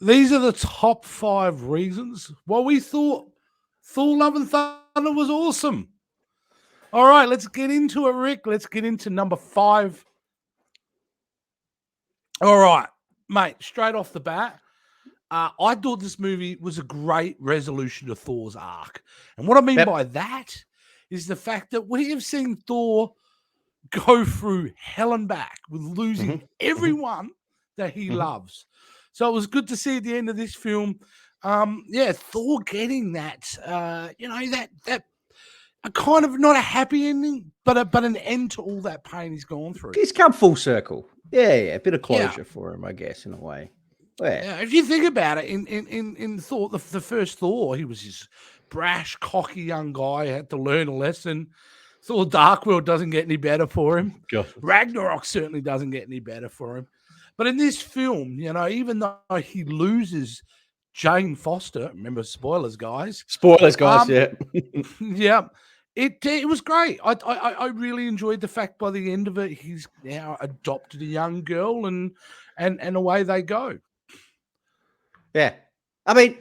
these are the top 5 reasons why we thought Thor Love and Thunder was awesome. All right, let's get into it, Rick. Let's get into number 5. All right, mate, straight off the bat, I thought this movie was a great resolution to Thor's arc. And what I mean by that is the fact that we have seen Thor go through hell and back with losing everyone that he loves. So it was good to see at the end of this film, Thor getting that, that a kind of not a happy ending, but an end to all that pain he's gone through. He's come full circle. Yeah, a bit of closure for him, I guess, in a way. Yeah, if you think about it, in Thor, the first Thor, he was this brash, cocky young guy, had to learn a lesson. Thor Dark World doesn't get any better for him. God. Ragnarok certainly doesn't get any better for him. But in this film, even though he loses Jane Foster, remember, spoilers, guys. Yeah. Yeah. It was great. I really enjoyed the fact by the end of it, he's now adopted a young girl and away they go. Yeah. I mean,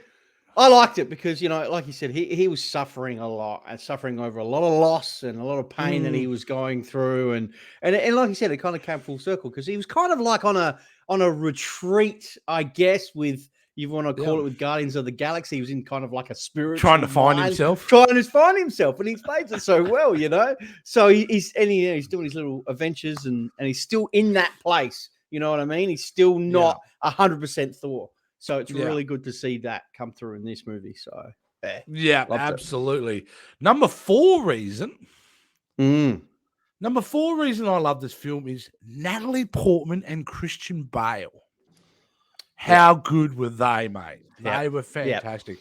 I liked it because, like you said, he was suffering a lot and suffering over a lot of loss and a lot of pain that he was going through. And like you said, it kind of came full circle because he was kind of like on a retreat, I guess, with, you want to call it, with Guardians of the Galaxy. He was in kind of like a spirit. Trying to find himself. And he explains it so well, So he's doing his little adventures and he's still in that place. You know what I mean? He's still not 100% Thor. So it's really good to see that come through in this movie. So yeah, absolutely. It. Number 4 reason I love this film is Natalie Portman and Christian Bale. How good were they, mate? They were fantastic.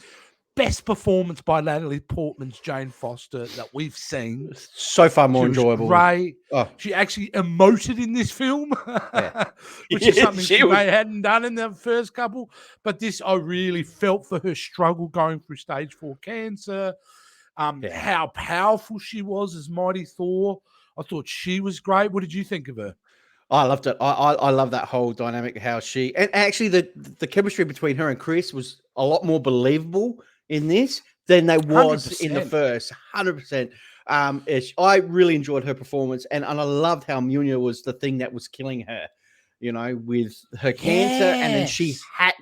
Best performance by Natalie Portman's Jane Foster that we've seen. So far more enjoyable. Great. Oh. She actually emoted in this film, which is something she hadn't done in the first couple. But this, I really felt for her struggle going through stage 4 cancer, how powerful she was as Mighty Thor. I thought she was great. What did you think of her? I loved it. I love that whole dynamic, how she, and actually the chemistry between her and Chris was a lot more believable in this than they was 100%. In the first. 100%. I really enjoyed her performance, and I loved how Mjolnir was the thing that was killing her, with her cancer, and then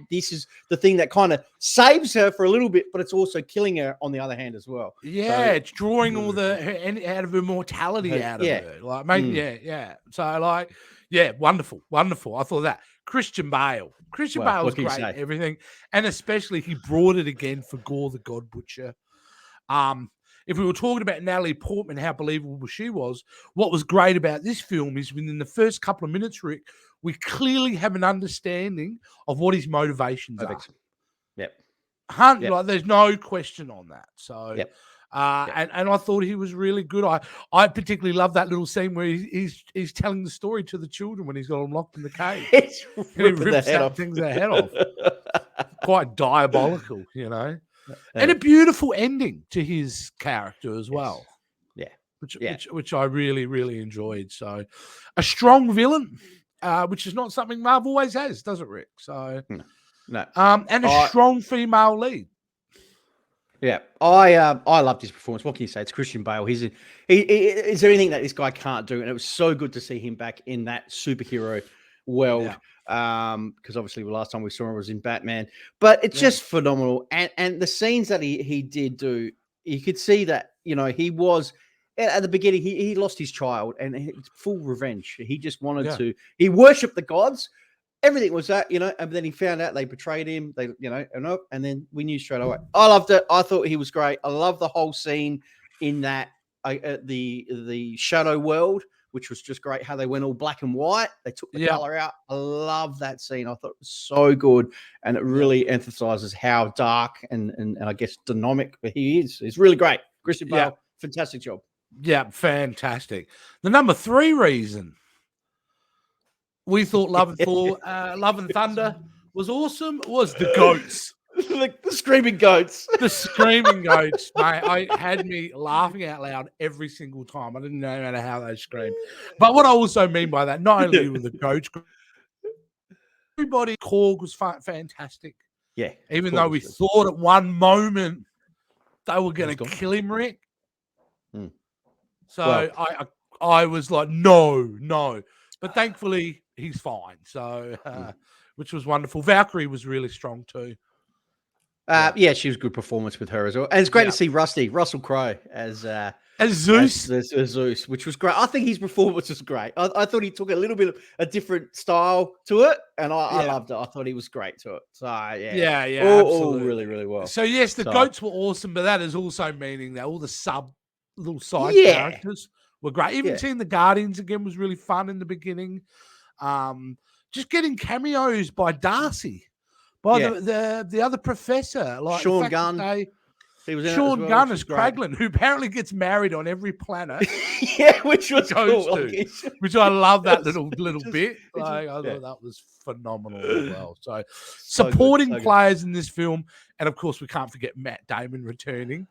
this is the thing that kind of saves her for a little bit, but it's also killing her on the other hand as well. Yeah, so, it's drawing all her out of her mortality out of her. Like, mate, So, wonderful. I thought that. Christian Bale was great at everything, and especially he brought it again for Gore the God Butcher. If we were talking about Natalie Portman, how believable she was, what was great about this film is within the first couple of minutes, Rick, we clearly have an understanding of what his motivations are. Yep. There's no question on that. So, and I thought he was really good. I particularly love that little scene where he's telling the story to the children when he's got them locked in the cage. He rips things their head off. Quite diabolical, and a beautiful ending to his character as well. Which I really, really enjoyed. So, a strong villain, which is not something Marvel always has, does it, Rick? So, no. And a strong female lead. Yeah, I loved his performance. What can you say? It's Christian Bale. Is there anything that this guy can't do? And it was so good to see him back in that superhero world. Because obviously the last time we saw him was in Batman. But it's just phenomenal. And the scenes that he did do, you could see that, he was at the beginning, he lost his child and it's full revenge. He just wanted to, he worshipped the gods. Everything was that, and then he found out they betrayed him. And then we knew straight away. I loved it. I thought he was great. I love the whole scene in that the shadow world, which was just great. How they went all black and white. They took the color out. I love that scene. I thought it was so good, and it really emphasizes how dark and I guess dynamic he is. It's really great. Christian Bale, fantastic job. Yeah, fantastic. The number 3 reason we thought Love and Thunder was awesome was the goats. the screaming goats. The screaming goats, mate. I had me laughing out loud every single time. I didn't know how they screamed. But what I also mean by that, not only were the goats, everybody, Korg was fantastic. Yeah. Even though we thought at one moment they were going to kill him, Rick. So I was like, no. But thankfully, he's fine. So, which was wonderful. Valkyrie was really strong too. Yeah, she was a good performance with her as well. And it's great to see Russell Crowe as Zeus. As Zeus, which was great. I think his performance was great. I thought he took a little bit of a different style to it, and I loved it. I thought he was great to it. So, all really, really well. So, yes, the goats were awesome, but that is also meaning that all the little side characters were great. Even seeing the Guardians again was really fun in the beginning. Just getting cameos by Darcy, by the other professor, like Sean Gunn. Sean Gunn as Kraglin, who apparently gets married on every planet. Which was cool. Which I love that little bit. Like, I thought that was phenomenal as well. So supporting players in this film, and of course we can't forget Matt Damon returning,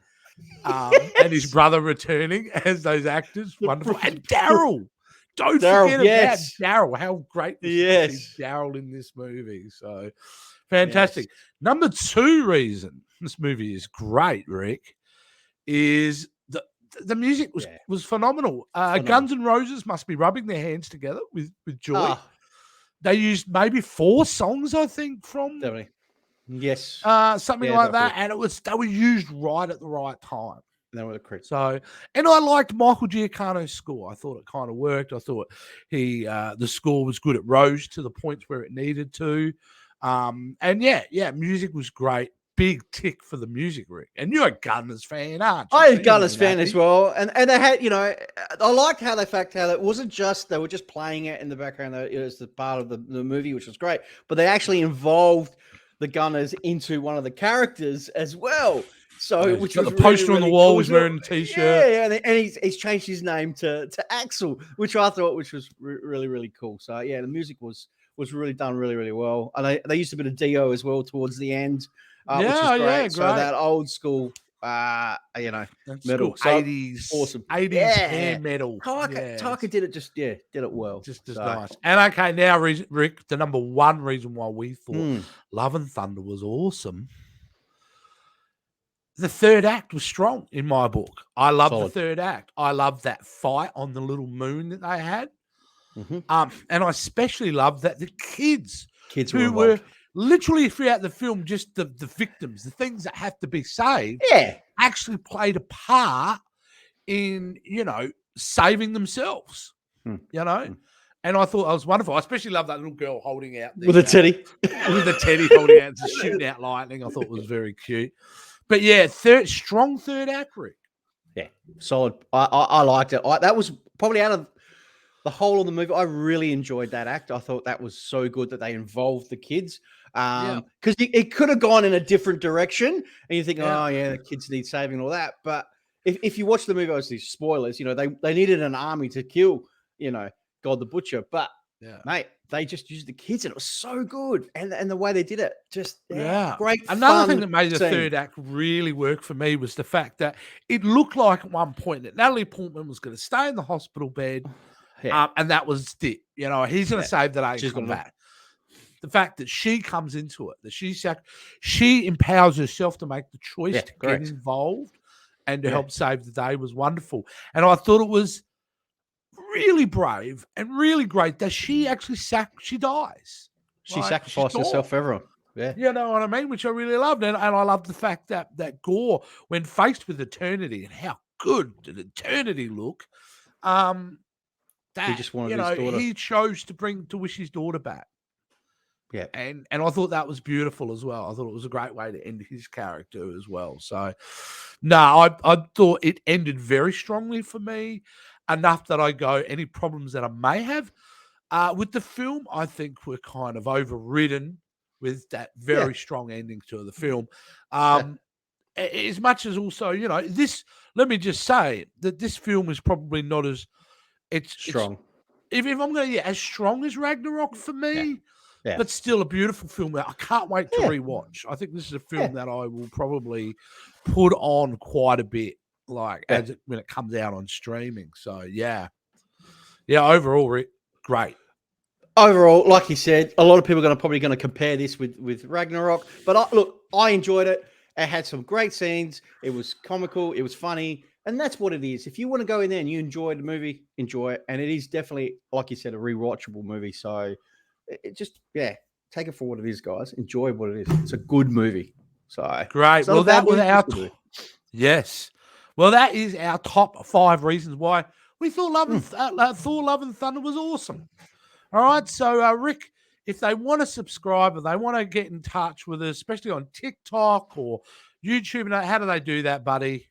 and his brother returning as those actors. Wonderful. And Daryl. Don't forget about Daryl. How great was Daryl in this movie. So fantastic. Number 2 reason this movie is great, Rick, is the music was phenomenal. Guns N' Roses must be rubbing their hands together with joy. They used maybe 4 songs, I think, from definitely. Yes. Something like that. And they were used right at the right time. They were the So, and I liked Michael Giacchino's score. I thought it kind of worked. I thought the score was good. It rose to the points where it needed to. And music was great. Big tick for the music, Rick. And you're a Gunners fan, aren't you? I'm a Gunners fan as well. And they had, I liked how it wasn't just, they were just playing it in the background. It was the part of the movie, which was great. But they actually involved the Gunners into one of the characters as well. So, which was the poster on the wall, cool. was wearing a t-shirt. Yeah, and he's changed his name to Axel, which I thought was really, really cool. So, the music was really done really, really well. And they used a bit of Dio as well towards the end. Which is great. Great. So that old school, metal, so 80s, awesome, 80s hair metal. Taika did it well, just as nice. And okay, now Rick, the number 1 reason why we thought Love and Thunder was awesome. The third act was strong in my book. I love the third act. I love that fight on the little moon that they had. And I especially love that the kids who were literally throughout the film, just the victims, the things that have to be saved, actually played a part in, saving themselves, And I thought that was wonderful. I especially love that little girl holding out with a teddy. With a teddy holding out and shooting out lightning. I thought it was very cute. But strong third act, Rick. Yeah, solid. I liked it. That was probably out of the whole of the movie. I really enjoyed that act. I thought that was so good that they involved the kids. Because it could have gone in a different direction, and you think, the kids need saving and all that. But if you watch the movie, obviously spoilers, they needed an army to kill, God the Butcher. But mate, they just used the kids, and it was so good. And the way they did it, just great. Another thing that made the third act really work for me was the fact that it looked like at one point that Natalie Portman was going to stay in the hospital bed, and that was it. He's going to save the day and come back. The fact that she comes into it, that she empowers herself to make the choice to get involved and to help save the day was wonderful. And I thought it was really brave and really great that she actually she dies. She sacrificed herself for everyone. Yeah. You know what I mean? Which I really loved. And I loved the fact that Gore, when faced with eternity and how good did eternity look, he just wanted his daughter. He chose to wish his daughter back. Yeah. And I thought that was beautiful as well. I thought it was a great way to end his character as well. So, I thought it ended very strongly for me, enough that I go, any problems that I may have with the film, I think were kind of overridden with that very strong ending to the film. As much as also, let me just say that this film is probably not as strong. If I'm going to, as strong as Ragnarok for me. Yeah. But still a beautiful film that I can't wait to rewatch. I think this is a film that I will probably put on quite a bit, when it comes out on streaming. So overall, Rick, great. overall, like you said, a lot of people are probably going to compare this with Ragnarok. But look, I enjoyed it. It had some great scenes. It was comical. It was funny. And that's what it is. If you want to go in there and you enjoy the movie, enjoy it. And it is definitely, like you said, a rewatchable movie. So it just, take it for what it is, guys. Enjoy what it is. It's a good movie. So great. Well, that was our yes. Well, that is our top 5 reasons why we thought Thor Love and Thunder was awesome. All right. So, Rick, if they want to subscribe or they want to get in touch with us, especially on TikTok or YouTube, how do they do that, buddy?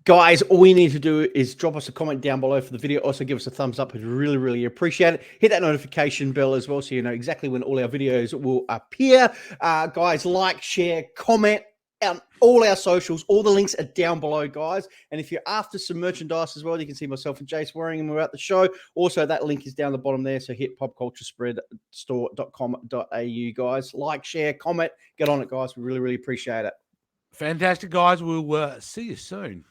Guys, all you need to do is drop us a comment down below for the video. Also, give us a thumbs up. We'd really, really appreciate it. Hit that notification bell as well so you know exactly when all our videos will appear. Guys, like, share, comment on all our socials. All the links are down below, guys. And if you're after some merchandise as well, you can see myself and Jace wearing them throughout the show. Also, that link is down the bottom there. So hit popculturespredstore.com.au, guys. Like, share, comment. Get on it, guys. We really, really appreciate it. Fantastic, guys. We'll see you soon.